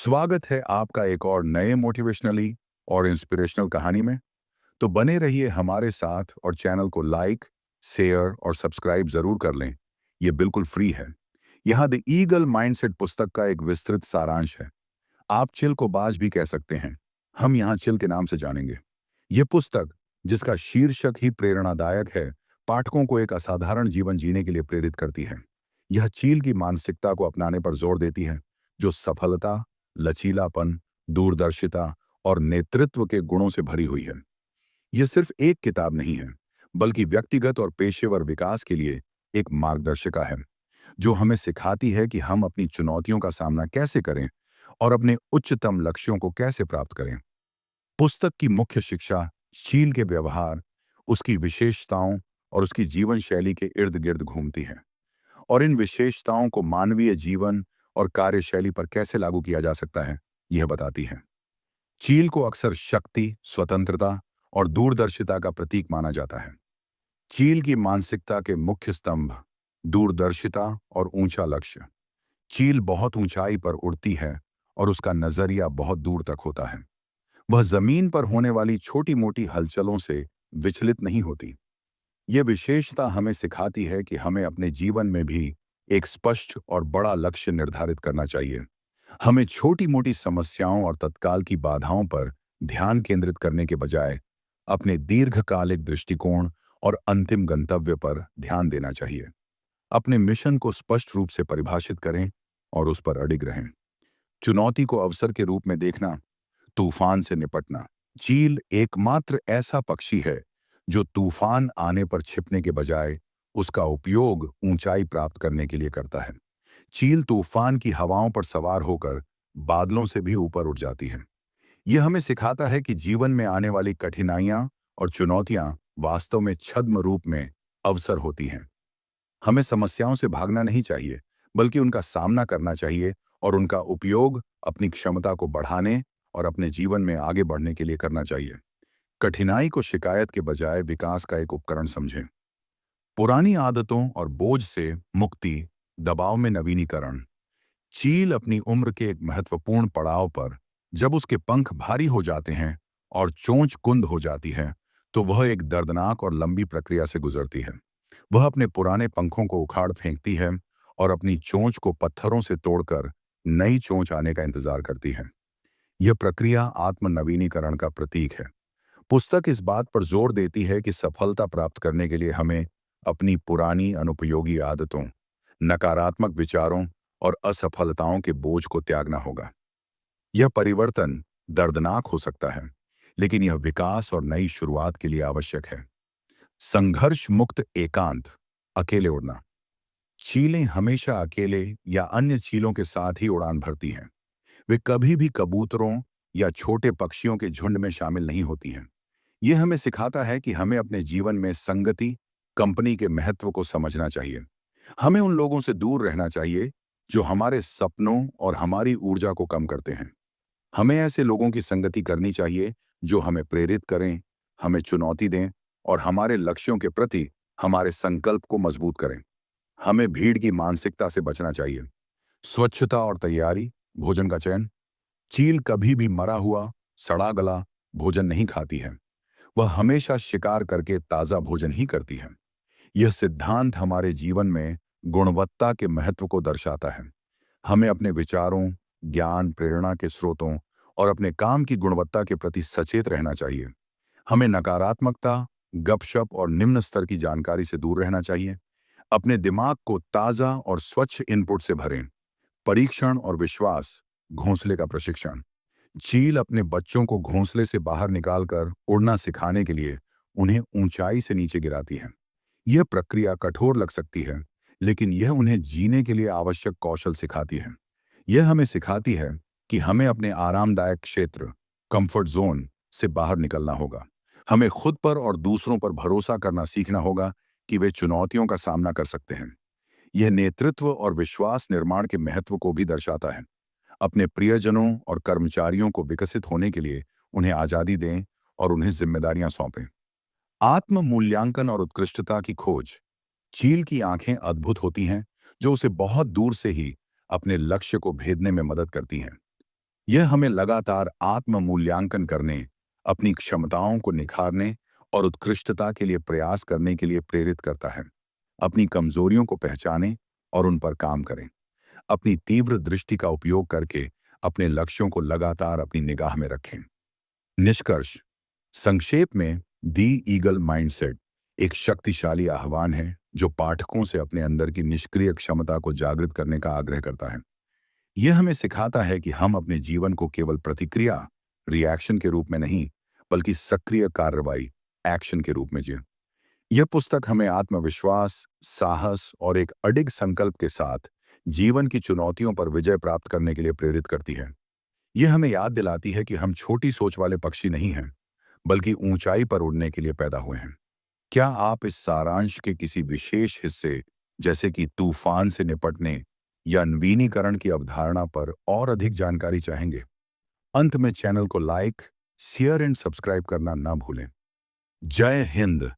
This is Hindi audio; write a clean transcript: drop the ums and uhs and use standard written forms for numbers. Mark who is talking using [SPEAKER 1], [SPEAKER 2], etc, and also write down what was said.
[SPEAKER 1] स्वागत है आपका एक और नए मोटिवेशनली और इंस्पिरेशनल कहानी में। तो बने रहिए हमारे साथ और चैनल को लाइक, शेयर और सब्सक्राइब जरूर कर लें। ये बिल्कुल फ्री है। यहाँ द ईगल माइंडसेट पुस्तक का एक विस्तृत सारांश है। आप चिल को बाज भी कह सकते हैं। हम यहाँ चिल के नाम से जानेंगे। ये पुस्तक, जिसका शीर्षक ही प्रेरणादायक है, पाठकों को एक असाधारण जीवन जीने के लिए प्रेरित करती है। यह चील की मानसिकता को अपनाने पर जोर देती है, जो सफलता, लचीलापन, दूरदर्शिता और नेतृत्व के गुणों से भरी हुई है। यह सिर्फ एक किताब नहीं है, बल्कि व्यक्तिगत और पेशेवर विकास के लिए एक मार्गदर्शिका है, जो हमें सिखाती है कि हम अपनी चुनौतियों का सामना कैसे करें और अपने उच्चतम लक्ष्यों को कैसे प्राप्त करें। पुस्तक की मुख्य शिक्षा शील के व्यवहार, उसकी विशेषताओं और उसकी जीवन शैली के इर्द गिर्द घूमती है, और इन विशेषताओं को मानवीय जीवन और कार्यशैली पर कैसे लागू किया जा सकता है, यह बताती है। चील को अक्सर शक्ति, स्वतंत्रता और दूरदर्शिता का प्रतीक माना जाता है। चील की मानसिकता के मुख्य स्तंभ दूरदर्शिता और ऊंचा लक्ष्य। चील बहुत ऊंचाई पर उड़ती है और उसका नजरिया बहुत दूर तक होता है। वह जमीन पर होने वाली छोटी मोटी हलचलों से विचलित नहीं होती। यह विशेषता हमें सिखाती है कि हमें अपने जीवन में भी एक स्पष्ट और बड़ा लक्ष्य निर्धारित करना चाहिए। हमें छोटी मोटी समस्याओं और तत्काल की बाधाओं पर ध्यान केंद्रित करने के बजाय अपने दीर्घकालिक दृष्टिकोण और अंतिम गंतव्य पर ध्यान देना चाहिए। अपने मिशन को स्पष्ट रूप से परिभाषित करें और उस पर अडिग रहें। चुनौती को अवसर के रूप में देखना, तूफान से निपटना। चील एकमात्र ऐसा पक्षी है जो तूफान आने पर छिपने के बजाय उसका उपयोग ऊंचाई प्राप्त करने के लिए करता है। चील तूफान की हवाओं पर सवार होकर बादलों से भी ऊपर उठ जाती है। यह हमें सिखाता है कि जीवन में आने वाली कठिनाइयां और चुनौतियां वास्तव में छद्म रूप में अवसर होती हैं। हमें समस्याओं से भागना नहीं चाहिए, बल्कि उनका सामना करना चाहिए और उनका उपयोग अपनी क्षमता को बढ़ाने और अपने जीवन में आगे बढ़ने के लिए करना चाहिए। कठिनाई को शिकायत के बजाय विकास का एक उपकरण समझें। पुरानी आदतों और बोझ से मुक्ति, दबाव में नवीनीकरण। चील अपनी उम्र के एक महत्वपूर्ण पड़ाव पर, जब उसके पंख भारी हो जाते हैं और चोंच कुंद हो जाती है, तो वह एक दर्दनाक और लंबी प्रक्रिया से गुजरती है। वह अपने पुराने पंखों को उखाड़ फेंकती है और अपनी चोंच को पत्थरों से तोड़कर नई चोंच आने का इंतजार करती है। यह प्रक्रिया आत्म नवीनीकरण का प्रतीक है। पुस्तक इस बात पर जोर देती है कि सफलता प्राप्त करने के लिए हमें अपनी पुरानी अनुपयोगी आदतों, नकारात्मक विचारों और असफलताओं के बोझ को त्यागना होगा। यह परिवर्तन दर्दनाक हो सकता है, लेकिन यह विकास और नई शुरुआत के लिए आवश्यक है। संघर्ष मुक्त एकांत, अकेले उड़ना। चीलें हमेशा अकेले या अन्य चीलों के साथ ही उड़ान भरती हैं। वे कभी भी कबूतरों या छोटे पक्षियों के झुंड में शामिल नहीं होती हैं। यह हमें सिखाता है कि हमें अपने जीवन में संगति, कंपनी के महत्व को समझना चाहिए। हमें उन लोगों से दूर रहना चाहिए जो हमारे सपनों और हमारी ऊर्जा को कम करते हैं। हमें ऐसे लोगों की संगति करनी चाहिए जो हमें प्रेरित करें, हमें चुनौती दें और हमारे लक्ष्यों के प्रति हमारे संकल्प को मजबूत करें। हमें भीड़ की मानसिकता से बचना चाहिए। स्वच्छता और तैयारी, भोजन का चयन। चील कभी भी मरा हुआ, सड़ा गला भोजन नहीं खाती है। वह हमेशा शिकार करके ताजा भोजन ही करती है। यह सिद्धांत हमारे जीवन में गुणवत्ता के महत्व को दर्शाता है। हमें अपने विचारों, ज्ञान, प्रेरणा के स्रोतों और अपने काम की गुणवत्ता के प्रति सचेत रहना चाहिए। हमें नकारात्मकता, गपशप और निम्न स्तर की जानकारी से दूर रहना चाहिए। अपने दिमाग को ताजा और स्वच्छ इनपुट से भरें। परीक्षण और विश्वास, घोंसले का प्रशिक्षण। चील अपने बच्चों को घोंसले से बाहर निकालकर उड़ना सिखाने के लिए उन्हें ऊंचाई से नीचे गिराती है। यह प्रक्रिया कठोर लग सकती है, लेकिन यह उन्हें जीने के लिए आवश्यक कौशल सिखाती है। यह हमें सिखाती है कि हमें अपने आरामदायक क्षेत्र, कंफर्ट जोन से बाहर निकलना होगा। हमें खुद पर और दूसरों पर भरोसा करना सीखना होगा कि वे चुनौतियों का सामना कर सकते हैं। यह नेतृत्व और विश्वास निर्माण के महत्व को भी दर्शाता है। अपने प्रियजनों और कर्मचारियों को विकसित होने के लिए उन्हें आज़ादी दें और उन्हें जिम्मेदारियां सौंपें। आत्म मूल्यांकन और उत्कृष्टता की खोज। चील की आंखें अद्भुत होती हैं, जो उसे बहुत दूर से ही अपने लक्ष्य को भेदने में मदद करती हैं। यह हमें लगातार आत्म मूल्यांकन करने, अपनी क्षमताओं को निखारने और उत्कृष्टता के लिए प्रयास करने के लिए प्रेरित करता है। अपनी कमजोरियों को पहचानें और उन पर काम करें। अपनी तीव्र दृष्टि का उपयोग करके अपने लक्ष्यों को लगातार अपनी निगाह में रखें। निष्कर्ष, संक्षेप में, दी ईगल माइंडसेट एक शक्तिशाली आह्वान है जो पाठकों से अपने अंदर की निष्क्रिय क्षमता को जागृत करने का आग्रह करता है। यह हमें सिखाता है कि हम अपने जीवन को केवल प्रतिक्रिया रिएक्शन के रूप में नहीं, बल्कि सक्रिय कार्रवाई एक्शन के रूप में जिए। यह पुस्तक हमें आत्मविश्वास, साहस और एक अडिग संकल्प के साथ जीवन की चुनौतियों पर विजय प्राप्त करने के लिए प्रेरित करती है। यह हमें याद दिलाती है कि हम छोटी सोच वाले पक्षी नहीं हैं, बल्कि ऊंचाई पर उड़ने के लिए पैदा हुए हैं। क्या आप इस सारांश के किसी विशेष हिस्से, जैसे कि तूफान से निपटने या नवीनीकरण की अवधारणा पर और अधिक जानकारी चाहेंगे? अंत में चैनल को लाइक, शेयर एंड सब्सक्राइब करना ना भूलें। जय हिंद।